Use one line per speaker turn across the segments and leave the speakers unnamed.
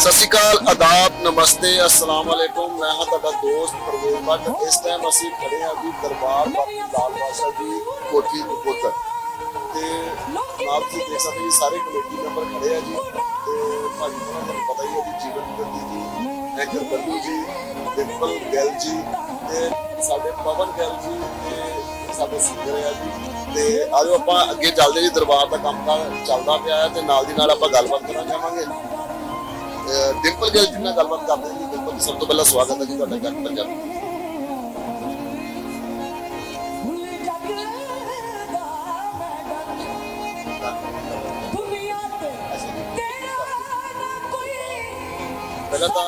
सत श्री अकाल, आदाब, नमस्ते, अस्सलाम वालेकुम। मैं हाँ तुहाडा दोस्त परवेज भट्ट। इस टाइम असीं खड़े हैं जी दरबार बाबा लाल बादशाह जी कोठी नकोतर ते नाल तुसीं देख सकते जी सारे कमेटी मैंबर खड़े हैं जी। ते भाजी होना तुहानूं पता ही है जी, जीवन गंदी जी, एंकर बल्लू जी, डिंपल गैल जी ते साडे पवन गैल जी ते साडे सिंगर है जी। ते आजो आपां अगे चलदे जी, दरबार दा काम चलदा पिया है ते नाल दी नाल आपां गलबात करना चाहांगे। डिंपल गैल जी नाल गलबात करदे जी। डिंपल, सब तो पहला स्वागत है जी तुहाडा जग पंजाबी। पहला तो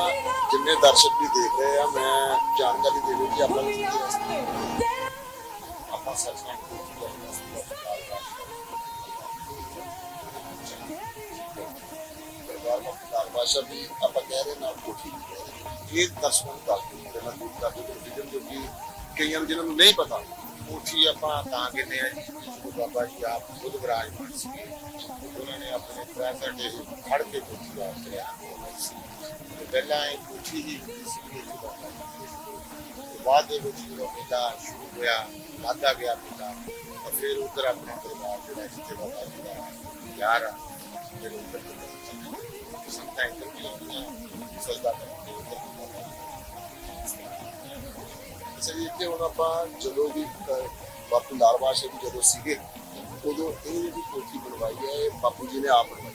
जिन्ने दर्शक भी देख रहे हैं, मैं जानकारी दे दूं कि अपना सच भाषा भी आप कह रहे ना कोठी ये दर्शकों को गल दूर कर जो कि कई जिन्होंने नहीं पता कोठी आप कहते हैं बाबा जी आप खुद विराजमान से उन्होंने अपने पैसे खड़ के कोठी पहला कोठी ही बाद मेला शुरू होया लादा गया मेला और फिर उधर अपने परिवार जो जिते बाबा जी का यार आ फिर उधर संगतां इधर भी आउंदियां सजदा करके उधर इसलिए इत्थे हुण आपां जदों भी बापू लाल बादशाह जी जदों सीगे उदों ये जी कोठी बनवाई है बापू जी ने आप बनवाई।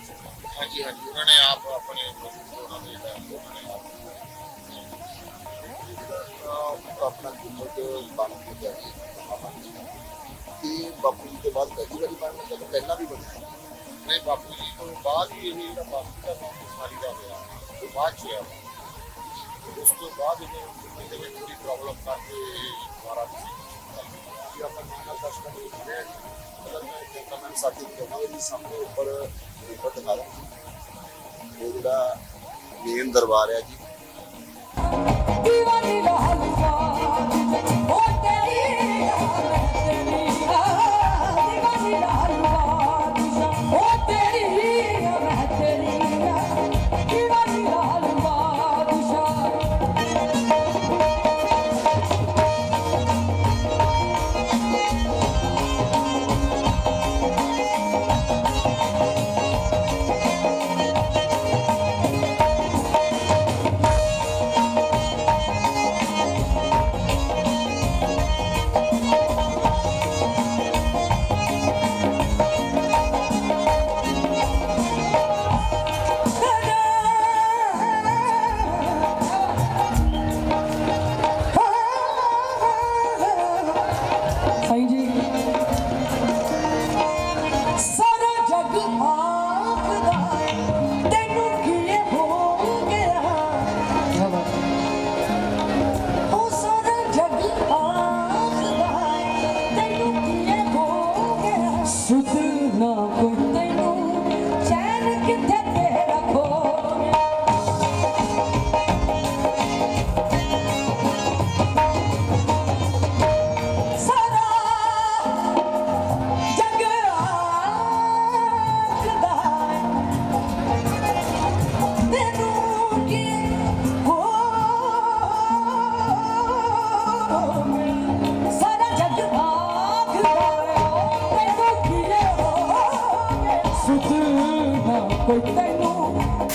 हाँ जी उन्होंने आप अपने अपना गुम्बद बन के बापू जी के बाद पहली बारी बनना तो पहला भी बनया नहीं, बापू जी तो बाद ही ये बापू का सारी का होया तो बाद च उस तो बाद थोड़ी प्रॉब्लम करके दोबारा साथी सामने ऊपर दिखा वो जो मेन दरबार है जी।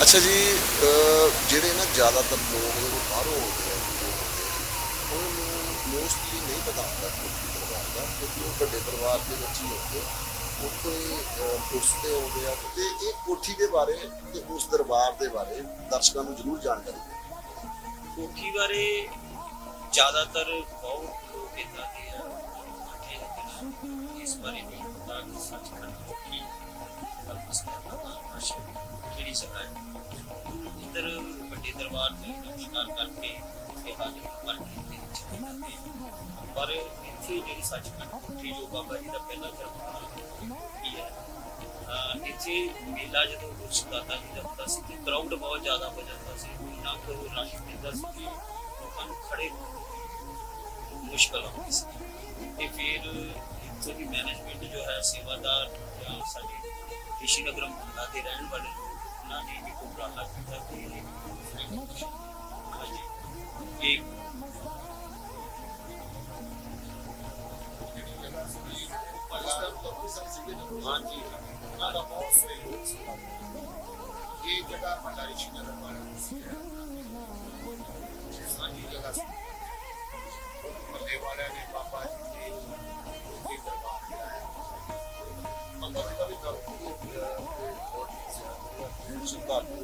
अच्छा जी, ਜਿਹੜੇ ਨਾ ਜ਼ਿਆਦਾਤਰ ਲੋਕ ਜਦੋਂ ਬਾਹਰੋਂ ਆਉਂਦੇ ਆ ਉਹਨੂੰ ਮੋਸਟਲੀ ਨਹੀਂ ਪਤਾ ਹੁੰਦਾ ਕੋਠੀ ਦਰਬਾਰ ਦਾ, ਕਿਉਂਕਿ ਉਹ ਵੱਡੇ ਦਰਬਾਰ ਦੇ ਵਿੱਚ ਹੀ ਹੁੰਦੇ ਉੱਥੇ ਪੁੱਛਦੇ ਆਉਂਦੇ ਆ ਤੇ ਇਹ ਕੋਠੀ ਦੇ ਬਾਰੇ ਤੇ ਉਸ ਦਰਬਾਰ ਦੇ ਬਾਰੇ ਦਰਸ਼ਕਾਂ ਨੂੰ ਜ਼ਰੂਰ ਜਾਣਕਾਰੀ ਦਿਓ।
ਕੋਠੀ ਬਾਰੇ ਜ਼ਿਆਦਾਤਰ ਬਹੁਤ ਲੋਕ ਇਦਾਂ ਦੇ ਆ ਇਸ ਬਾਰੇ ਨਹੀਂ ਪਤਾ ਕਿ ਸੱਚਖੰਡ ਕੋਠੀ ਕਿਹੜੀ ਜਗ੍ਹਾ ਹੈ। इधर बड़े दरबार में नमस्कार करके पर इतने जी सचखंड कोठी जो बाबा जी का पहला जन्म है इतने मेला जो दादा जी का होता है क्राउड बहुत ज़्यादा हो जाता है, ना तो रश मिलता कि लोगों खड़े मुश्किल आती सी। फिर इतों की मैनेजमेंट जो है सेवादार या साढ़े ऋषि नगर महला के रहने वाले लोग ਉਹਨਾਂ ਨੇ ਇੱਕ ਉਪਰਾਲਾ ਕੀਤਾ ਕਿ ਹਾਂਜੀ ਇਹ ਹਾਂਜੀ
ਉਹਨਾਂ ਦਾ ਬਹੁਤ ਸਹਿਯੋਗ ਸੀ। ਇਹ ਜਗ੍ਹਾ ਭੰਡਾਰੀ ਸ਼ਿੰਗਰ ਸਾਡੀ ਜਗ੍ਹਾ ਸੀ। ਮੱਲੇ ਵਾਲਿਆਂ ਨੇ ਬਾਬਾ ਜੀ ਦੇ ਦਰਬਾਰ ਕਰਾਇਆ। ਮੰਦਰ ਦਾ ਵੀ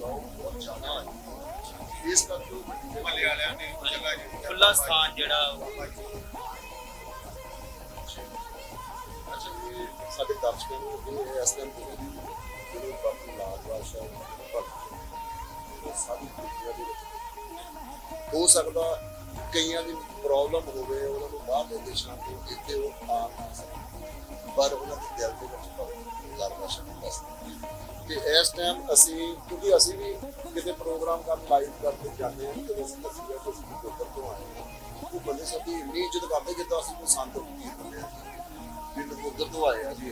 ਬਹੁਤ ਜ਼ਿਆਦਾ ਹੈ। ਇਸ ਕਰਕੇ ਮੱਲੇ ਵਾਲਿਆਂ ਨੇ ਜਗ੍ਹਾ
ਖੁੱਲਾ ਸਥਾਨ ਜਿਹੜਾ
ਅੱਛਾ ਜੀ, ਸਾਡੇ ਦਰਸ਼ਕਾਂ ਨੂੰ ਇਹ ਇਸ ਟਾਈਮ ਜਿਹੜੇ ਬਾਕੀ ਲਾਲ ਬਾਦਸ਼ਾਹ ਸਾਡੀ ਦੁਨੀਆ ਦੇ ਵਿੱਚ ਹੋ ਸਕਦਾ ਕਈਆਂ ਦੀ ਪ੍ਰੋਬਲਮ ਹੋਵੇ, ਉਹਨਾਂ ਨੂੰ ਬਾਹਰ ਦੇ ਦੇਸ਼ਾਂ ਤੋਂ ਇੱਥੇ ਉਹ ਆ ਨਾ ਸਕਣ, ਪਰ ਉਹਨਾਂ ਦੇ ਦਿਲ ਦੇ ਵਿੱਚ ਲਾਲ ਬਾਦਸ਼ਾਹ ਨੂੰ ਦੱਸਦੇ ਕਿ ਇਸ ਟਾਈਮ ਅਸੀਂ, ਕਿਉਂਕਿ ਅਸੀਂ ਵੀ ਕਿਤੇ ਪ੍ਰੋਗਰਾਮ ਕਰਨ ਲਾਈਵ ਕਰਦੇ ਜਾਂਦੇ ਹਾਂ, ਕਿਤੇ ਅਸੀਂ ਦੱਸੀਏ ਕਿ ਅਸੀਂ ਉੱਧਰ ਤੋਂ ਆਏ ਹਾਂ, ਉਹ ਬੰਦੇ ਸਾਡੀ ਇੰਨੀ ਇੱਜ਼ਤ ਕਰਦੇ ਜਿੱਦਾਂ ਅਸੀਂ ਕੋਈ ਸੰਤ ਹੁੰਦੇ ਹਾਂ ਵੀ ਉੱਧਰ ਤੋਂ ਆਏ ਆ ਜੀ।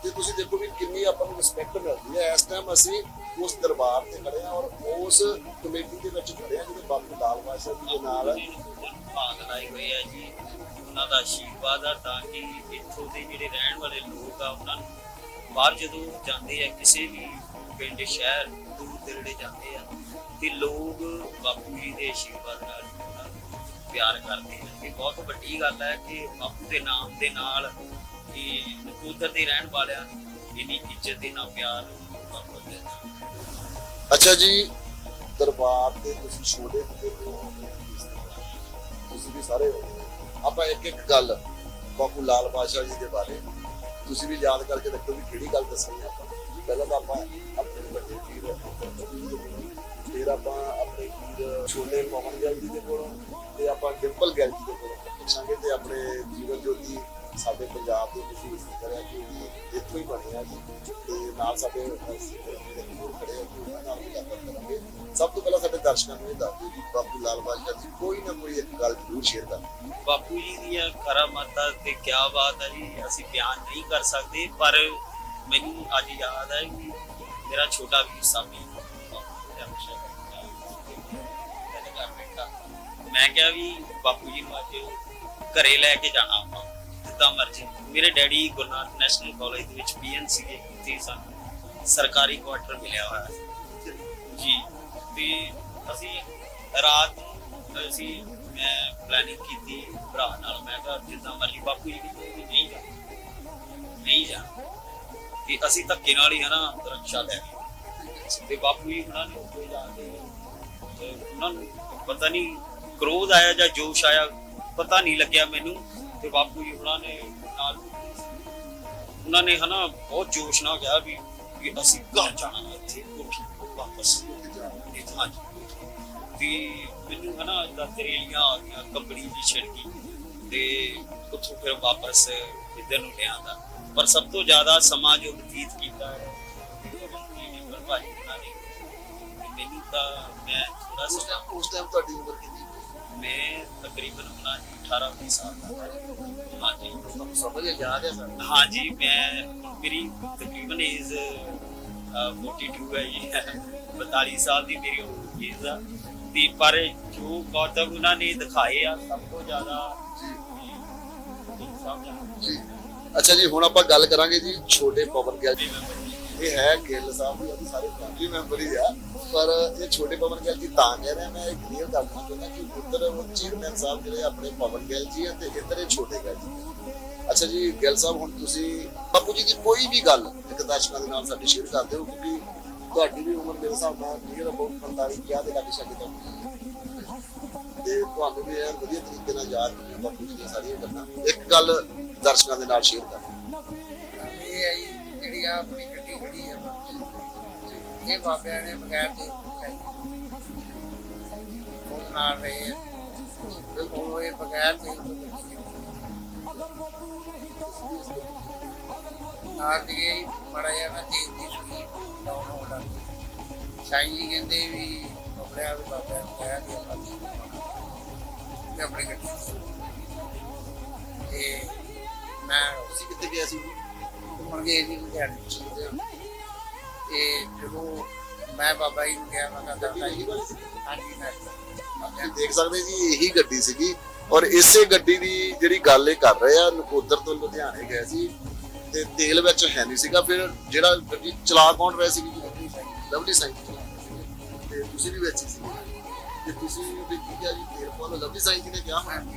ਤੇ ਤੁਸੀਂ ਦੇਖੋ ਵੀ ਕਿੰਨੀ ਆਪਾਂ ਨੂੰ ਰਿਸਪੈਕਟ ਮਿਲਦੀ ਹੈ। ਇਸ ਟਾਈਮ ਅਸੀਂ ਉਸ ਦਰਬਾਰ ਤੇ ਖੜੇ ਹਾਂ ਔਰ ਉਸ ਕਮੇਟੀ ਦੇ ਵਿੱਚ ਖੜੇ ਹਾਂ ਜਿਹੜੇ ਬਾਬੂ ਲਾਲ ਬਾਦਸ਼ਾਹ ਜੀ ਦੇ ਨਾਲ
ਭਾਗ ਲਾਏ ਹੋਏ ਆ ਜੀ। ਉਹਨਾਂ ਦਾ ਆਸ਼ੀਰਵਾਦ ਆ ਤਾਂ ਕਿ ਇੱਥੋਂ ਦੇ ਜਿਹੜੇ ਰਹਿਣ ਵਾਲੇ ਲੋਕ ਆ ਉਹਨਾਂ ਨੂੰ ਬਾਹਰ ਜਦੋਂ ਜਾਂਦੇ ਆ ਕਿਸੇ ਵੀ ਪਿੰਡ ਸ਼ਹਿਰ ਦੂਰ ਦਰੜੇ ਜਾਂਦੇ ਆ ਤੇ ਲੋਕ ਬਾਪੂ ਜੀ ਦੇ ਆਸ਼ੀਰਵਾਦ ਨਾਲ ਉਹਨਾਂ ਨੂੰ ਪਿਆਰ ਕਰਦੇ ਆ। ਇਹ ਬਹੁਤ ਵੱਡੀ ਗੱਲ ਹੈ ਕਿ ਬਾਪੂ ਦੇ ਨਾਮ ਦੇ ਨਾਲ ਇਹ ਨਕੋਦਰ ਦੇ ਰਹਿਣ ਵਾਲਿਆਂ ਨੂੰ ਇੰਨੀ ਇੱਜ਼ਤ ਦੇ ਨਾਲ ਪਿਆਰ ਕਰਦੇ ਆ।
ਅੱਛਾ ਜੀ, ਦਰਬਾਰ ਤੇ ਤੁਸੀਂ ਛੋਟੇ ਹੁੰਦੇ ਤੁਸੀਂ ਵੀ ਸਾਰੇ ਆਪਾਂ ਇੱਕ ਇੱਕ ਗੱਲ ਬਾਪੂ ਲਾਲ ਬਾਦਸ਼ਾਹ ਜੀ ਦੇ ਬਾਰੇ ਤੁਸੀਂ ਵੀ ਯਾਦ ਕਰਕੇ ਰੱਖੋ ਵੀ ਕਿਹੜੀ ਗੱਲ ਦੱਸਣੀ ਹੈ। ਆਪਾਂ ਪਹਿਲਾਂ ਤਾਂ ਆਪਾਂ ਆਪਣੇ ਵੱਡੇ ਵੀਰ ਫਿਰ ਆਪਾਂ ਆਪਣੇ ਵੀਰ ਛੋਟੇ ਪਵਨ ਗਿੱਲ ਜੀ ਦੇ ਕੋਲੋਂ ਤੇ ਆਪਾਂ ਡਿੰਪਲ ਗਿੱਲ ਜੀ ਦੇ ਕੋਲੋਂ ਪੁੱਛਾਂਗੇ ਤੇ ਆਪਣੇ ਜੀਵਨ ਜੋਤੀ ਸਾਡੇ ਪੰਜਾਬ ਦੇ ਤੁਸੀਂ ਇਸ ਕਰਿਆ ਕਿ ਇੱਥੋਂ ਹੀ ਬਣੇ ਆ ਜੀ ਤੇ ਨਾਲ ਸਾਡੇ ਹੋਰ ਖੜੇ ਆ ਕਿ ਉਹਨਾਂ ਨਾਲ ਵੀ ਗੱਲਬਾਤ ਕਰਾਂਗੇ। ਸਭ ਤੋਂ ਪਹਿਲਾਂ ਸਾਡੇ ਦਰਸ਼ਕਾਂ ਨੂੰ ਇਹ ਦੱਸ ਦਿਓ ਜੀ ਬਾਪੂ ਲਾਲ ਬਾਦਸ਼ਾਹ ਜੀ ਕੋਈ ਨਾ ਕੋਈ ਇੱਕ ਗੱਲ ਜ਼ਰੂਰ ਸ਼ੇਅਰ ਕਰ।
ਬਾਪੂ ਜੀ ਦੀਆਂ ਕਰਾਮਾਤਾਂ ਤੇ ਕਿਆ ਬਾਤ ਹੈ ਜੀ, ਅਸੀਂ ਬਿਆਨ ਨਹੀਂ ਕਰ ਸਕਦੇ। ਪਰ ਮੈਨੂੰ ਅੱਜ ਯਾਦ ਹੈ ਕਿ ਮੇਰਾ ਛੋਟਾ ਵੀਰ ਸਾਮੀ ਮੈਂ ਕਿਹਾ ਵੀ ਬਾਪੂ ਜੀ ਨੂੰ ਅੱਜ ਘਰੇ ਲੈ ਕੇ ਜਾਣਾ ਆਪਾਂ ਜਿੱਦਾਂ ਮਰਜ਼ੀ। ਮੇਰੇ daddy Guru Nanak national college ਦੇ ਵਿੱਚ ਪੀਐਨਸੀ ਦੇ ਕੀਤੀ ਸਾਨੂੰ ਸਰਕਾਰੀ ਕੁਆਟਰ ਮਿਲਿਆ ਹੋਇਆ ਜੀ। ਤੇ ਅਸੀਂ ਰਾਤ ਨੂੰ ਮੈਂ ਪਲੈਨਿੰਗ ਕੀਤੀ ਭਰਾ ਨਾਲ, ਮੈਂ ਕਿਹਾ ਜਿੱਦਾਂ ਮਰਜ਼ੀ ਬਾਪੂ ਜੀ ਨਹੀਂ ਜਾ ਕਿ ਅਸੀਂ ਧੱਕੇ ਨਾਲ ਹੀ ਹਨਾ ਰਕਸ਼ਾ ਲੈ ਗਏ ਤੇ ਬਾਪੂ ਜੀ ਉਹਨਾਂ ਨੇ ਉੱਥੇ ਜਾ ਕੇ ਉਹਨਾਂ ਨੂੰ ਪਤਾ ਨਹੀਂ ਕ੍ਰੋਧ ਆਇਆ ਜਾਂ ਜੋਸ਼ ਆਇਆ, ਪਤਾ ਨਹੀਂ ਲੱਗਿਆ ਮੈਨੂੰ। ਤੇ ਬਾਪੂ ਜੀ ਉਹਨਾਂ ਨੇ ਹਨਾ ਬਹੁਤ ਜੋਸ਼ ਨਾਲ ਕਿਹਾ ਵੀ ਅਸੀਂ ਘਰ ਜਾਣਾ ਇੱਥੇ ਵਾਪਸ ਤੇ ਮੈਨੂੰ ਹਨਾ ਇਦਾਂ ਤਰੇਲੀਆਂ ਆ ਗਈਆਂ, ਕੰਬਣੀ ਜੀ ਛਿੜ ਗਈ ਤੇ ਉੱਥੋਂ ਫਿਰ ਵਾਪਸ ਇੱਧਰ ਨੂੰ ਲਿਆਂਦਾ। ਪਰ ਸਭ ਤੋਂ ਜ਼ਿਆਦਾ ਸਮਾਂ ਜੋ ਬਤੀਤ ਕੀਤਾ ਹੈ ਮੈਨੂੰ ਤਾਂ ਮੈਂ ਥੋੜਾ
ਉਸ ਟਾਈਮ ਤੁਹਾਡੀ ਉਮਰ ਕਿੰਨੀ?
ਮੈਂ ਤਕਰੀਬਨ 18-19 ਸਾਲ ਦਾ। ਹਾਂਜੀ
ਸਮਝ ਯਾਦ ਹੈ ਸਰ?
ਹਾਂਜੀ ਮੈਂ ਮੇਰੀ ਤਕਰੀਬਨ ਏਜ 42 ਹੈ ਜੀ 42 ਸਾਲ ਦੀ ਮੇਰੀ ਏਜ ਆ। ਤੇ ਪਰ ਜੋ ਗੌਤਮ ਉਹਨਾਂ ਨੇ ਦਿਖਾਏ ਆ ਸਭ ਤੋਂ ਜ਼ਿਆਦਾ
ਜੀ। ਅੱਛਾ ਜੀ, ਹੁਣ ਆਪਾਂ ਗੱਲ ਕਰਾਂਗੇ ਜੀ ਛੋਟੇ ਪਵਨ ਗਿੱਲ ਜੀ। ਇਹ ਹੈ ਗਿੱਲ ਸਾਹਿਬ ਵੀ ਸਾਰੇ ਫੈਮਿਲੀ ਮੈਂਬਰ ਹੀ ਆ, ਪਰ ਇਹ ਛੋਟੇ ਪਵਨ ਗਿੱਲ ਜੀ ਤਾਂ ਕਹਿ ਰਿਹਾ ਮੈਂ ਕਲੀਅਰ ਕਰਨਾ ਚਾਹੁੰਦਾ ਕਿ ਉੱਧਰ ਉਹ ਚੇਅਰਮੈਨ ਸਾਹਿਬ ਜਿਹੜੇ ਆਪਣੇ ਪਵਨ ਗਿੱਲ ਜੀ ਆ ਤੇ ਇੱਧਰ ਇਹ ਛੋਟੇ ਗਿੱਲ ਜੀ। ਅੱਛਾ ਜੀ ਗਿੱਲ ਸਾਹਿਬ, ਹੁਣ ਤੁਸੀਂ ਬਾਪੂ ਜੀ ਦੀ ਕੋਈ ਵੀ ਗੱਲ ਇੱਕ ਦਰਸ਼ਕਾਂ ਦੇ ਨਾਲ ਸਾਡੀ ਸ਼ੇਅਰ ਕਰਦੇ ਹੋ ਕਿਉਂਕਿ ਤੁਹਾਡੀ ਵੀ ਉਮਰ ਮੇਰੇ ਹਿਸਾਬ ਨਾਲ ਨੀਅਰ ਅਬਾਊਟ 45-50 ਦੇ ਲਾਗੇ ਛਾਗੇ ਤੱਕ ਤੇ ਤੁਹਾਨੂੰ ਵੀ ਯਾਰ ਵਧੀਆ ਤਰੀਕੇ ਨਾਲ ਯਾਦ ਹੈ ਬਾਪੂ ਜੀ ਦੀਆਂ ਸਾਰੀਆਂ ਗੱਲਾਂ। ਇੱਕ ਗੱਲ ਦਰਸ਼ਕਾਂ ਦੇ ਨਾਲ ਸ਼ੇਅਰ ਕਰ।
ਇਹ ਹੈ ਜਿਹੜੀ ਆ ਆਪਣੀ ਗੱਡੀ ਖੜੀ ਆ ਇਹ ਬਾਬਿਆਂ ਨੇ ਬਗੈਰ ਦੇ ਉਹ ਨਾਲ ਰਹੇ ਆ ਉਹ ਇਹ ਬਗੈਰ ਦੇ ਨਾਲ ਦੀ ਮੜਾ ਜਾ ਮੈਂ ਤੇਲ ਦੀ ਸੁਣੀ ਡਾਊਨ ਹੋ ਲੱਗੀ। ਸਾਈਂ ਜੀ ਕਹਿੰਦੇ ਵੀ ਕੱਪੜਿਆਂ ਵੀ ਬਾਬਿਆਂ ਨੂੰ ਕਹਿ ਦਿਆ ਆਪਣੀ ਗੱਡੀ ਤੇ ਮੈਂ
ਤੁਸੀਂ ਕਿੱਥੇ ਗਏ ਸੀ?
ਘੁੰਮਣ ਗਏ ਸੀ ਲੁਧਿਆਣੇ ਤੇ ਜਦੋਂ ਮੈਂ ਬਾਬਾ ਜੀ ਨੂੰ ਕਿਹਾ, ਮੈਂ ਕਿਹਾ ਦਾਦਾ ਜੀ,
ਇਹੀ ਵਾਲੀ ਸੀ?
ਹਾਂਜੀ ਮੈਂ
ਤੁਸੀਂ ਦੇਖ ਸਕਦੇ ਜੀ ਇਹੀ ਗੱਡੀ ਸੀਗੀ ਔਰ ਇਸੇ ਗੱਡੀ ਦੀ ਜਿਹੜੀ ਗੱਲ ਇਹ ਕਰ ਰਹੇ ਆ, ਨਕੋਦਰ ਤੋਂ ਲੁਧਿਆਣੇ ਗਏ ਸੀ ਤੇ ਤੇਲ ਵਿੱਚ ਹੈ ਨਹੀਂ ਸੀਗਾ। ਫਿਰ ਜਿਹੜਾ ਗੱਡੀ ਚਲਾ ਕੌਣ ਰਿਹਾ ਸੀ? ਲਵਲੀ ਸਾਈਂ ਚਲਾ ਰਹੇ ਸੀਗੇ ਤੇ ਤੁਸੀਂ ਵੀ ਵਿੱਚ ਹੀ ਸੀ ਤੇ ਤੁਸੀਂ ਵੀ ਕੀ ਕਿਹਾ ਜੀ? ਤੇਲ ਪਾਉਣ ਲਵਲੀ ਸਾਈਂ ਜੀ ਨੇ ਕਿਹਾ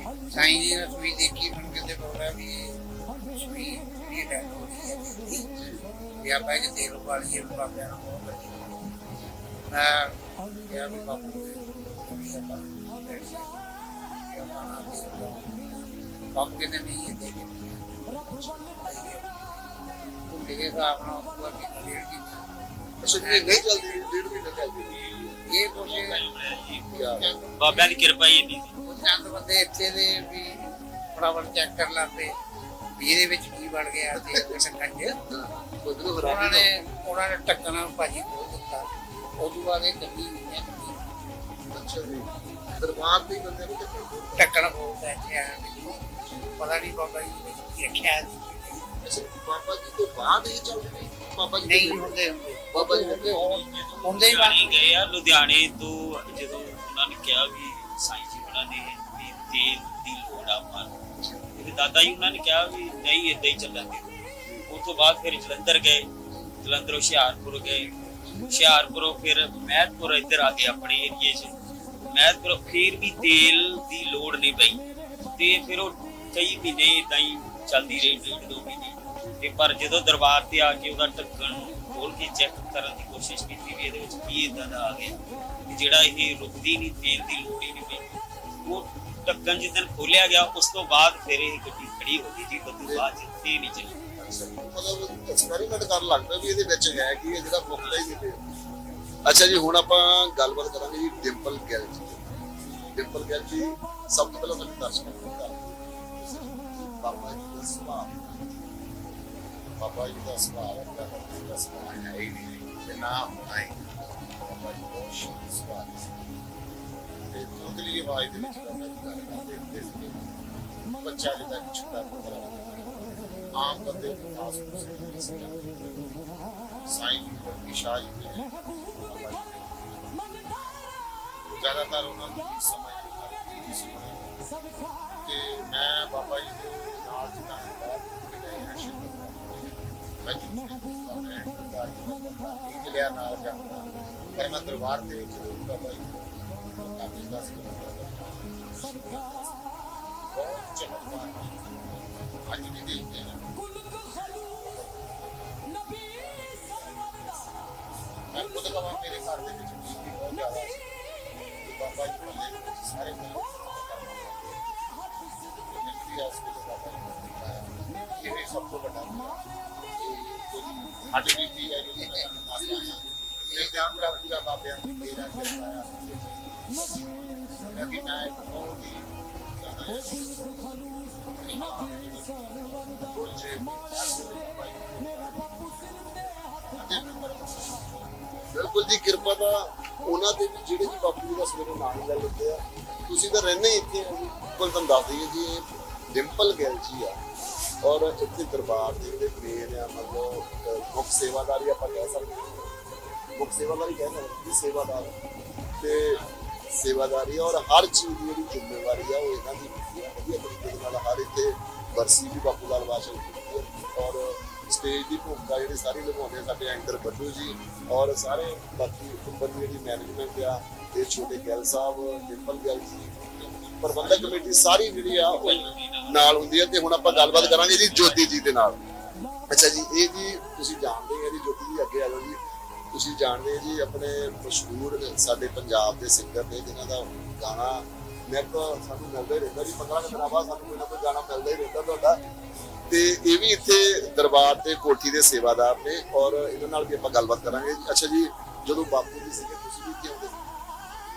ਸਾਈਂ ਜੀ ਨੇ ਸੂਈ ਦੇਖੀ, ਮੈਨੂੰ ਕਹਿੰਦੇ ਬੋਲਿਆ ਵੀ ਸੂਈ ਇਹ ਹੈ ਵੀ ਆਪਾਂ ਇਹ ਤੇਲ ਪਾ ਲਈਏ ਬਾਬਿਆਂ ਨੂੰ ਬਹੁਤ ਵਧੀਆ। ਮੈਂ ਕਿਹਾ ਵੀ ਬਾਪੂ ਬਾਪੂ ਕਹਿੰਦੇ ਨਹੀਂ ਇਹ ਦੇ ਕੇ ਉਹ ਮੇਰੇ ਹਿਸਾਬ ਨਾਲ ਪੂਰਾ ਡੇਢ ਕੀ
ਅੱਛਾ ਜੀ, ਨਹੀਂ ਚੱਲਦੀ, 1.5 ਮਹੀਨਾ ਚੱਲਦੀ
ਇਹ ਕੁਛ
ਬਾਬਿਆਂ ਦੀ ਕਿਰਪਾ ਹੀ ਇੰਨੀ ਸੀ।
ਉਹ ਚੰਦ ਬੰਦੇ ਇੱਥੇ ਦੇ ਵੀ ਫਟਾਫਟ ਚੈੱਕ ਕਰ ਲੈਂਦੇ ਵੀ ਇਹਦੇ ਵਿੱਚ ਕੀ ਬਣ ਗਿਆ ਤੇ ਢੱਕਣ ਚ ਉਹਨਾਂ ਨੇ ਢੱਕਣਾ ਭਾਜੀ ਖੋਲ ਦਿੱਤਾ। ਉਸ ਤੋਂ ਬਾਅਦ ਇਹ ਗੱਡੀ ਨਹੀਂ ਹੈ,
ਅੱਛਾ ਜੀ, ਦਰਬਾਰ ਦੇ ਬੰਦੇ ਨੂੰ
ਢੱਕਣ ਖੋਲਦਾ ਇੱਥੇ ਆਇਆ ਮੈਨੂੰ ਪਤਾ ਨਹੀਂ ਬਾਬਾ ਜੀ ਨੇ ਕੀ ਰੱਖਿਆ।
ਅੱਛਾ, ਬਾਬਾ ਜੀ ਤੋਂ ਬਾਅਦ ਇਹ ਚੱਲਦੀ ਰਹੀ? ਬਾਬਾ ਜੀ
ਨਹੀਂ
ਤੋਂ
ਹੁੰਦੇ
ਬਾਬਾ ਜੀ
ਹੁੰਦੇ
ਹੁੰਦੇ
ਹੀ
ਹੀ ਗਏ ਆ ਲੁਧਿਆਣੇ ਤੋਂ, ਜਦੋਂ ਉਹਨਾਂ ਨੇ ਕਿਹਾ ਵੀ ਸਾਈਂ ਜੀ ਉਹਨਾਂ ਨੇ ਵੀ ਤੇਲ ਦੀ ਲੋੜ ਆ ਮਾਰ ਤੇ ਦਾਦਾ ਜੀ ਉਹਨਾਂ ਨੇ ਕਿਹਾ ਵੀ ਨਹੀਂ ਏਦਾਂ ਹੀ ਚੱਲਾਂਗੇ। ਉਸ ਤੋਂ ਬਾਅਦ ਫਿਰ ਜਲੰਧਰ ਗਏ, ਜਲੰਧਰੋਂ ਹੁਸ਼ਿਆਰਪੁਰ ਗਏ, ਹੁਸ਼ਿਆਰਪੁਰੋਂ ਫਿਰ ਮਹਿਤਪੁਰ ਇੱਧਰ ਆ ਗਏ ਆਪਣੇ ਏਰੀਏ 'ਚ। ਮਹਿਤਪੁਰ ਫਿਰ ਵੀ ਤੇਲ ਦੀ ਲੋੜ ਨਹੀਂ ਪਈ ਤੇ ਫਿਰ ਉਹ ਕਈ ਮਹੀਨੇ ਏਦਾਂ ਹੀ ਚੱਲਦੀ ਰਹੀ, 1.5-2 ਮਹੀਨੇ। ਤੇ ਪਰ ਜਦੋਂ ਦਰਬਾਰ ਤੇ ਆ ਕੇ ਉਹਦਾ ਢੱਕਣ ਖੋਲ ਕੇ ਚੈੱਕ ਕਰਨ ਦੀ ਕੋਸ਼ਿਸ਼ ਕੀਤੀ ਵੀ ਇਹਦੇ ਵਿੱਚ ਕੀ ਇਦਾਂ ਦਾ ਆ ਗਿਆ ਕਿ ਜਿਹੜਾ ਇਹ ਰੁਕਦੀ ਨਹੀਂ, ਤੇਲ ਦੀ ਲੋੜ ਹੀ ਨਹੀਂ ਪਈ। ਉਹ ਢੱਕਣ ਜਿੱਦਣ ਖੋਲਿਆ ਗਿਆ ਉਸ ਤੋਂ ਬਾਅਦ ਫਿਰ ਇਹ ਗੱਡੀ ਖੜੀ ਹੋ ਗਈ ਜੀ, ਉਦੋਂ ਬਾਅਦ ਤੇ ਨਹੀਂ ਚੱਲੀ।
ਮਤਲਬ ਐਕਸਪੈਰੀਮੈਂਟ ਕਰਨ ਲੱਗ ਪਿਆ ਵੀ ਇਹਦੇ ਵਿੱਚ ਹੈ ਕੀ ਹੈ ਜਿਹੜਾ ਮੁੱਕਦਾ ਹੀ ਨਹੀਂ ਪਿਆ। ਅੱਛਾ ਜੀ, ਹੁਣ ਆਪਾਂ ਗੱਲਬਾਤ ਕਰਾਂਗੇ ਜੀ ਡਿੰਪਲ ਗਿੱਲ ਜੀ। ਡਿੰਪਲ ਗਿੱਲ ਜੀ, ਸਭ ਤੋਂ ਪਹਿਲਾਂ ਤੁਹਾਨੂੰ ਦਰਸ਼ਕਾਂ ਨੂੰ ਬਾਬਾ ਜੀ ਦਾ ਸੁਭਾਅ, ਬਾਬਾ ਜੀ ਦਾ ਸੁਭਾਅ ਦਾ ਸੁਭਾਅ ਹੈ ਹੀ ਨਹੀਂ ਤੇ ਨਾ ਹੋਣਾ ਹੀ। ਬਾਬਾ ਜੀ ਬਹੁਤ ਸ਼ਾਂਤ ਸੁਭਾਅ ਸੀ ਤੇ ਤੋਤਲੀ ਆਵਾਜ਼ ਦੇ ਵਿੱਚ ਬਾਬਾ ਜੀ ਗੱਲ ਕਰਦੇ ਹੁੰਦੇ ਸੀ। ਬੱਚਾ ਜਿਹਦਾ ਛੋਟਾ ਪੁੱਤਰ ਆਮ ਬੰਦੇ ਨੂੰ ਖਾਸ ਸਾਈਂ ਜੀ ਸ਼ਾਹ ਜੀ ਨੇ ਜ਼ਿਆਦਾਤਰ ਉਹਨਾਂ ਨੂੰ ਸਮਝ ਨਹੀਂ ਸੀ ਕਿ ਮੈਂ ਬਾਬਾ ਜੀ ਦੇ ਨਾਲ ਜਿੱਦਾਂ ਮੈਂ ਲਿਆ ਨਾਲ ਜਾਂਦਾ ਪਰ ਮੈਂ ਦਰਬਾਰ ਦੇ ਵਿੱਚ ਬਾਬਾ ਜੀ ਕਾਫੀ ਦੱਸ ਬਹੁਤ ਚਮਤਕਾਰ ਅੱਜ ਵੀ ਦੇਖਦੇ ਹਾਂ। ਮੈਂ ਖੁਦ ਕਹਾਂ ਮੇਰੇ ਘਰ ਦੇ ਵਿੱਚ ਵੀ ਬਹੁਤ ਜ਼ਿਆਦਾ ਸੀ। ਬਾਬਾ ਜੀ ਦੇ ਸਾਰੇ ਮਿਲ ਇਹ ਵੀ ਸਭ ਤੋਂ ਵੱਡਾ ਅੱਜ ਵੀ ਕੀ ਹੈ ਜਿਹੜੀ ਇਹ ਜਾਮ ਦਾ ਪੂਰਾ ਬਾਬਿਆਂ ਦੀ ਮੇਰਾ ਕਰਵਾਇਆ ਕਿ ਮੈਂ ਬਹੁਤ ਹੀ ਬਿਲਕੁਲ ਜੀ, ਕਿਰਪਾ ਤਾਂ ਉਹਨਾਂ ਦੇ ਵੀ ਜਿਹੜੇ ਜੀ ਬਾਪੂ ਜੀ ਦਾ ਸਵੇਰੇ ਨਾਮ ਲੈ ਲੈਂਦੇ ਆ। ਤੁਸੀਂ ਤਾਂ ਰਹਿੰਦੇ ਹੀ ਇੱਥੇ ਹੋ ਜੀ, ਕੋਲ ਤੁਹਾਨੂੰ ਦੱਸ ਦਈਏ ਜੀ ਇਹ ਡਿੰਪਲ ਗਿੱਲ ਜੀ ਆ ਔਰ ਇੱਥੇ ਦਰਬਾਰ ਦੇ ਜਿਹੜੇ ਮੇਨ ਆ ਮਤਲਬ ਮੁੱਖ ਸੇਵਾਦਾਰੀ ਆਪਾਂ ਕਹਿ ਸਕਦੇ ਹਾਂ, ਮੁੱਖ ਸੇਵਾਦਾਰੀ ਕਹਿ ਸਕਦੇ ਸੇਵਾਦਾਰ ਤੇ ਸੇਵਾਦਾਰੀ ਔਰ ਹਰ ਚੀਜ਼ ਦੀ ਜਿਹੜੀ ਜ਼ਿੰਮੇਵਾਰੀ ਆ ਉਹ ਇਹਨਾਂ ਦੀ ਹੁੰਦੀ ਆ। ਵਧੀਆ ਤਰੀਕੇ ਦੇ ਨਾਲ ਹਰ ਇੱਥੇ ਵਰਸੀ ਵੀ ਬਾਪੂ ਲਾਲ ਬਾਦਸ਼ਾਹ ਦੀ ਔਰ ਸਟੇਜ ਦੀ ਭੂਮਿਕਾ ਜਿਹੜੀ ਸਾਰੀ ਨਿਭਾਉਂਦੇ ਸਾਡੇ ਐਂਕਰ ਬੱਡੂ ਜੀ ਔਰ ਸਾਰੇ ਬਾਕੀ ਉੱਪਰ ਦੀ ਜਿਹੜੀ ਮੈਨੇਜਮੈਂਟ ਆ ਇਹ ਛੋਟੇ ਗਿੱਲ ਸਾਹਿਬ, ਡਿੰਪਲ ਗਿੱਲ ਜੀ, ਪ੍ਰਬੰਧਕ ਕਮੇਟੀ ਸਾਰੀ ਜਿਹੜੀ ਆ ਉਹ ਨਾਲ ਹੁੰਦੀ ਹੈ। ਤੇ ਹੁਣ ਆਪਾਂ ਗੱਲਬਾਤ ਕਰਾਂਗੇ ਜੀ ਜੋਤੀ ਜੀ ਦੇ ਨਾਲ। ਅੱਛਾ ਜੀ, ਇਹ ਜੀ ਤੁਸੀਂ ਜਾਣਦੇ ਹੋ ਜੀ ਜੋਤੀ ਜੀ, ਅੱਗੇ ਆ ਜਾਓ ਜੀ। ਤੁਸੀਂ ਜਾਣਦੇ ਜੀ ਆਪਣੇ ਮਸ਼ਹੂਰ ਸਾਡੇ ਪੰਜਾਬ ਦੇ ਸਿੰਗਰ ਨੇ ਜਿਨ੍ਹਾਂ ਦਾ ਗਾਣਾ ਸਾਨੂੰ ਮਿਲਦਾ ਹੀ ਰਹਿੰਦਾ ਜੀ, 15 ਦਿਨਾਂ ਬਾਅਦ ਸਾਨੂੰ ਕੋਈ ਨਾ ਕੋਈ ਗਾਣਾ ਮਿਲਦਾ ਹੀ ਰਹਿੰਦਾ ਤੁਹਾਡਾ। ਤੇ ਇਹ ਵੀ ਇੱਥੇ ਦਰਬਾਰ ਤੇ ਕੋਠੀ ਦੇ ਸੇਵਾਦਾਰ ਨੇ ਔਰ ਇਹਨਾਂ ਨਾਲ ਵੀ ਆਪਾਂ ਗੱਲਬਾਤ ਕਰਾਂਗੇ। ਅੱਛਾ ਜੀ, ਜਦੋਂ ਬਾਪੂ ਜੀ ਸੀਗੇ ਤੁਸੀਂ ਵੀ ਇੱਥੇ ਆਉਂਦੇ?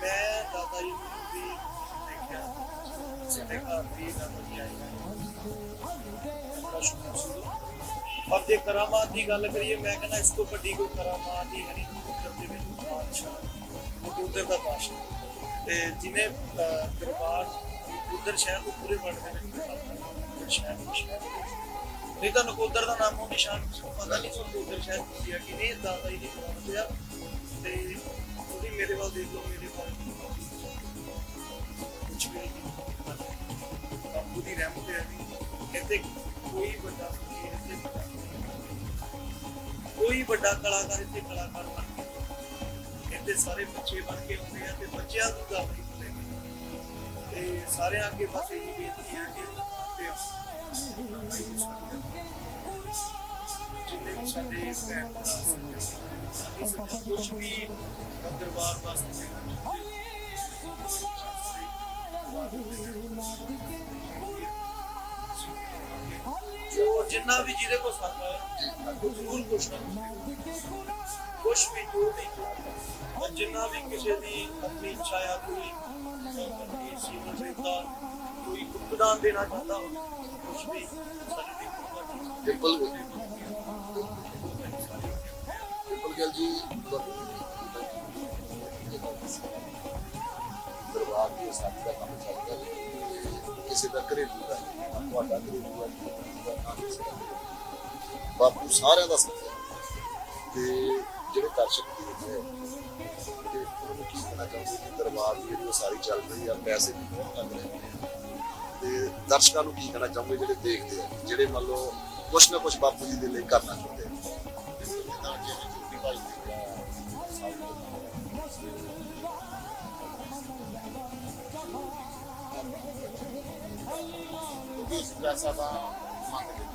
ਮੈਂ ਦਾਦਾ ਜੀ ਨੂੰ ਵੀ ਦੇਖਿਆ, ਸਾਡੇ ਘਰ ਵੀ ਦਾਦਾ ਜੀ ਆਏ ਬੜਾ ਸ਼ੁਕਰ ਸੀ। ਔਰ ਜੇ ਕਰਾਮਾਤ ਦੀ ਗੱਲ ਕਰੀਏ, ਮੈਂ ਕਹਿੰਦਾ ਇਸ ਤੋਂ ਵੱਡੀ ਕੋਈ ਕਰਾਮਾਤ ਹੀ ਨਹੀਂ ਨਕੋਦਰ ਦੇ ਵਿੱਚ। ਬਾਦਸ਼ਾਹ ਨਕੋਦਰ ਦਾ ਬਾਦਸ਼ਾਹ ਤੇ ਜਿਹਨੇ ਦਰਬਾਰ ਨਕੋਦਰ ਸ਼ਹਿਰ ਨੂੰ ਪੂਰੇ ਵਰਲਡ ਦੇ ਵਿੱਚ ਸ਼ਹਿਰ ਨਹੀਂ ਤਾਂ ਨਕੋਦਰ ਦਾ ਨਾਮੋ ਨਿਸ਼ਾਨ ਪਤਾ ਨਹੀਂ ਨਕੋਦਰ ਸ਼ਹਿਰ ਕੀ ਹੈ ਕਿ ਨਹੀਂ। ਦਾਦਾ ਜੀ ਦੀ ਕਰਾਮਾਤ ਆ ਤੇ ਮੇਰੇ ਵੱਲ ਦੇਖ ਲਓ, ਮੇਰੇ ਵੱਲ ਕੁਝ ਵੀ ਨਹੀਂ ਬਾਪੂ ਦੀ ਰਹਿਮਤ ਹੈ ਵੀ ਇੱਥੇ ਕੋਈ ਵੱਡਾ ਫਕੀਰ ਇੱਥੇ ਵੱਡਾ ਨਹੀਂ। ਕੋਈ ਵੱਡਾ ਕਲਾਕਾਰ ਇੱਥੇ ਕਲਾਕਾਰ ਬਣ ਕੇ ਇੱਥੇ ਸਾਰੇ ਬੱਚੇ ਬਣ ਕੇ ਆਉਂਦੇ ਆ ਤੇ ਬੱਚਿਆਂ ਨੂੰ ਦਾ ਨਹੀਂ ਭੁੱਲੇਗਾ। ਤੇ ਸਾਰਿਆਂ ਅੱਗੇ ਬਸ ਇਹ ਬੇਨਤੀ ਹੈ ਕਿ ਜਿੰਨੇ ਵੀ ਸਾਡੇ ਭੈਣ ਭਰਾ ਸਾਡੇ ਕੁਝ ਵੀ ਦਰਬਾਰ ਵਾਸਤੇ ਜੋ ਜਿੰਨਾ ਵੀ ਜਿਹਦੇ ਕੋ ਸਾਥ ਹੈ ਜ਼ਰੂਰ ਕੁਛ ਵੀ ਜੋ ਵੀ ਜਿੰਨਾ ਵੀ ਕਿਸੇ ਦੀ ਆਪਣੀ ਇੱਛਾ ਆ ਕੋਈ ਸੇਵਾ ਦੇਤਾ ਕੋਈ ਗੁਪਦਾਨ ਦੇਣਾ ਚਾਹੁੰਦਾ ਹੋ ਕੁਛ ਵੀ ਸਾਡੇ
ਬਿਲਕੁਲ ਗੱਲ ਜੀ ਦਰਬਾਰ ਦੀ ਸਾਡੀ ਦਾ ਕੰਮ ਚੱਲਦਾ ਹੈ ਕਿਸੇ ਦਾ ਘਰੇਲੂ ਦਾ ਤੁਹਾਡਾ ਘਰੇਲੂ ਦਾ ਬਾਪੂ ਸਾਰਿਆਂ ਦਾ ਸੱਚਾ ਤੇ ਜਿਹੜੇ ਦਰਸ਼ਕ ਦੇਖਦੇ ਆ ਤੇ ਉਹਨੂੰ ਕੀ ਕਹਿਣਾ ਚਾਹੁੰਦੇ ਕਿ ਦਰਬਾਰ ਦੀ ਜਿਹੜੀ ਸਾਰੀ ਚੱਲ ਰਹੀ ਆ ਪੈਸੇ ਵੀ ਬਹੁਤ ਲੱਗ ਰਹੇ ਨੇ ਤੇ ਦਰਸ਼ਕਾਂ ਨੂੰ ਕੀ ਕਹਿਣਾ ਚਾਹੁੰਦੇ ਜਿਹੜੇ ਦੇਖਦੇ ਆ ਜਿਹੜੇ ਮੰਨ ਲਓ ਕੁਛ ਨਾ ਕੁਛ ਬਾਪੂ ਜੀ ਦੇ ਲਈ ਕਰਨਾ ਚਾਹੁੰਦੇ ਆ ਜਿਵੇਂ ਜੋਤੀ ਭਾਈ ਦੇ ਇਸ ਪੈਸਾ ਦਾ ਮੰਗਦੇ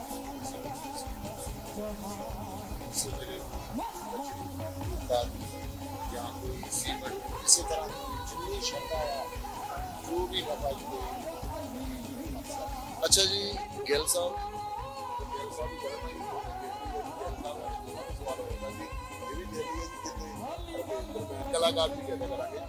ਜਾਂ ਕੋਈ ਸੀਮਟ ਕਿਸੇ ਤਰ੍ਹਾਂ ਦੀ ਜਿੰਨੀ ਸ਼ਰਧਾ ਆ ਜੋ ਵੀ ਬਾਬਾ ਜੀ ਦੇ। ਅੱਛਾ ਜੀ ਗਿੱਲ ਸਾਹਿਬ ਵੀ ਬੜਾ ਇਹ ਵੀ ਦੇ ਕਲਾਕਾਰ ਵੀ ਕਹਿੰਦੇ ਕਰਾਂਗੇ